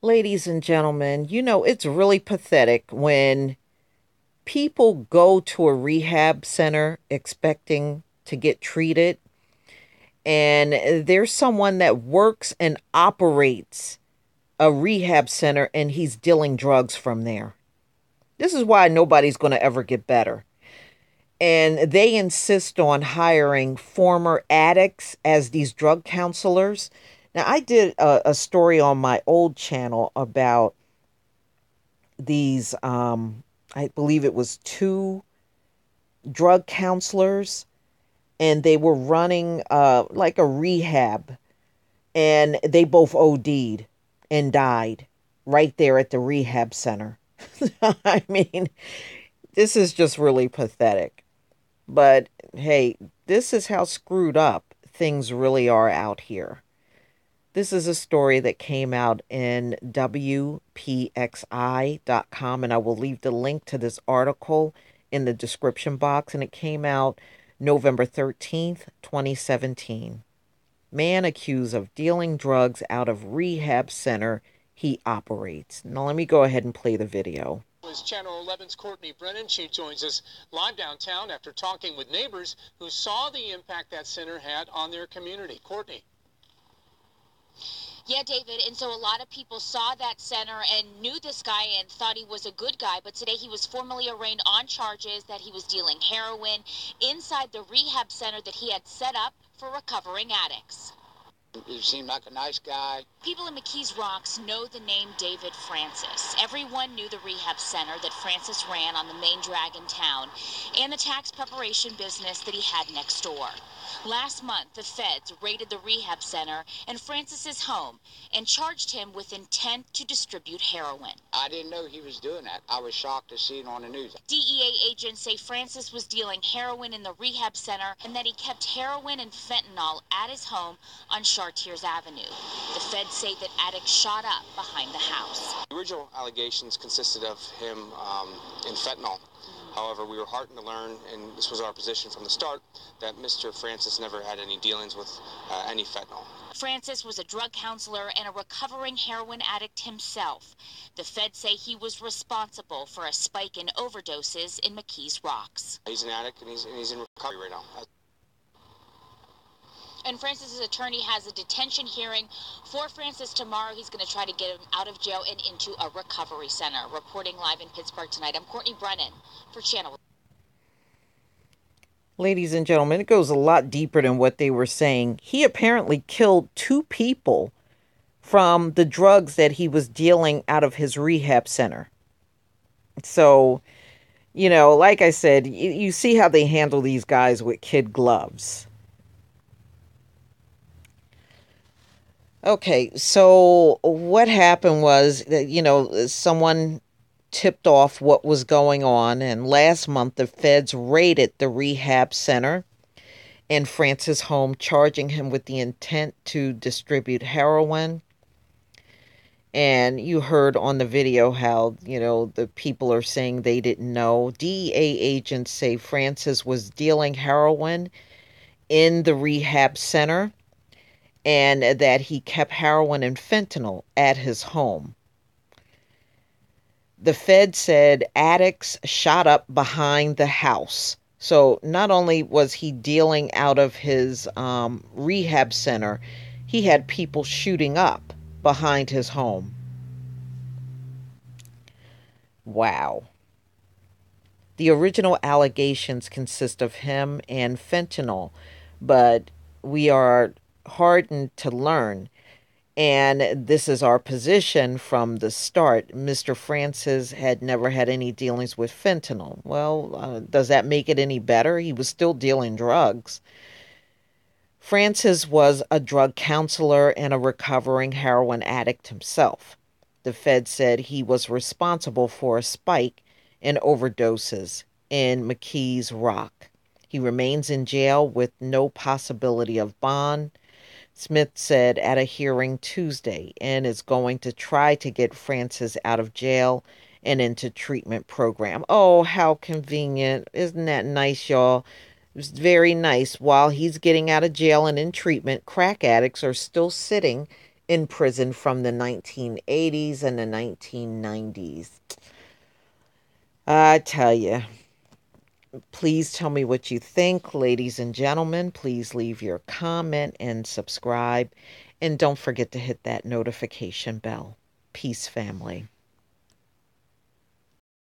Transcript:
Ladies and gentlemen, it's really pathetic when people go to a rehab center expecting to get treated, and there's someone that works and operates a rehab center and he's dealing drugs from there. This is why nobody's going to ever get better. And they insist on hiring former addicts as these drug counselors. Now, I did a story on my old channel about these, I believe it was two drug counselors, and they were running like a rehab, and they both OD'd and died right there at the rehab center. I mean, this is just really pathetic. But hey, this is how screwed up things really are out here. This is a story that came out in WPXI.com, and I will leave the link to this article in the description box. And it came out November 13th, 2017. Man accused of dealing drugs out of rehab center he operates. Now, let me go ahead and play the video. Is Channel 11's Courtney Brennan. She joins us live downtown after talking with neighbors who saw the impact that center had on their community. Courtney. Yeah, David, and so a lot of people saw that center and knew this guy and thought he was a good guy, but today he was formally arraigned on charges that he was dealing heroin inside the rehab center that he had set up for recovering addicts. He seemed like a nice guy. People in McKees Rocks know the name David Francis. Everyone knew the rehab center that Francis ran on the main drag in town and the tax preparation business that he had next door. Last month, the feds raided the rehab center and Francis's home and charged him with intent to distribute heroin. I didn't know he was doing that. I was shocked to see it on the news. DEA agents say Francis was dealing heroin in the rehab center and that he kept heroin and fentanyl at his home on Chartiers Avenue. The feds say that addicts shot up behind the house. The original allegations consisted of him in fentanyl. However, we were heartened to learn, and this was our position from the start, that Mr. Francis never had any dealings with any fentanyl. Francis was a drug counselor and a recovering heroin addict himself. The feds say he was responsible for a spike in overdoses in McKees Rocks. He's an addict, and he's in recovery right now. And Francis's attorney has a detention hearing for Francis tomorrow. He's going to try to get him out of jail and into a recovery center. Reporting live in Pittsburgh tonight, I'm Courtney Brennan for Channel. Ladies and gentlemen, it goes a lot deeper than what they were saying. He apparently killed two people from the drugs that he was dealing out of his rehab center. So, like I said, you see how they handle these guys with kid gloves. Okay, so what happened was that, someone tipped off what was going on, and last month the feds raided the rehab center in Francis' home, charging him with the intent to distribute heroin. And you heard on the video how, the people are saying they didn't know. DEA agents say Francis was dealing heroin in the rehab center, and that he kept heroin and fentanyl at his home. The Fed said addicts shot up behind the house. So not only was he dealing out of his rehab center, he had people shooting up behind his home. Wow. The original allegations consist of him and fentanyl, but we are hardened to learn, and this is our position from the start. Mr. Francis had never had any dealings with fentanyl. Well, does that make it any better? He was still dealing drugs. Francis was a drug counselor and a recovering heroin addict himself. The Fed said he was responsible for a spike in overdoses in McKees Rock. He remains in jail with no possibility of bond, Smith said at a hearing Tuesday, and is going to try to get Francis out of jail and into treatment program. Oh, how convenient. Isn't that nice, y'all? It's very nice. While he's getting out of jail and in treatment, crack addicts are still sitting in prison from the 1980s and the 1990s. I tell you, please tell me what you think, ladies and gentlemen. Please leave your comment and subscribe. And don't forget to hit that notification bell. Peace, family.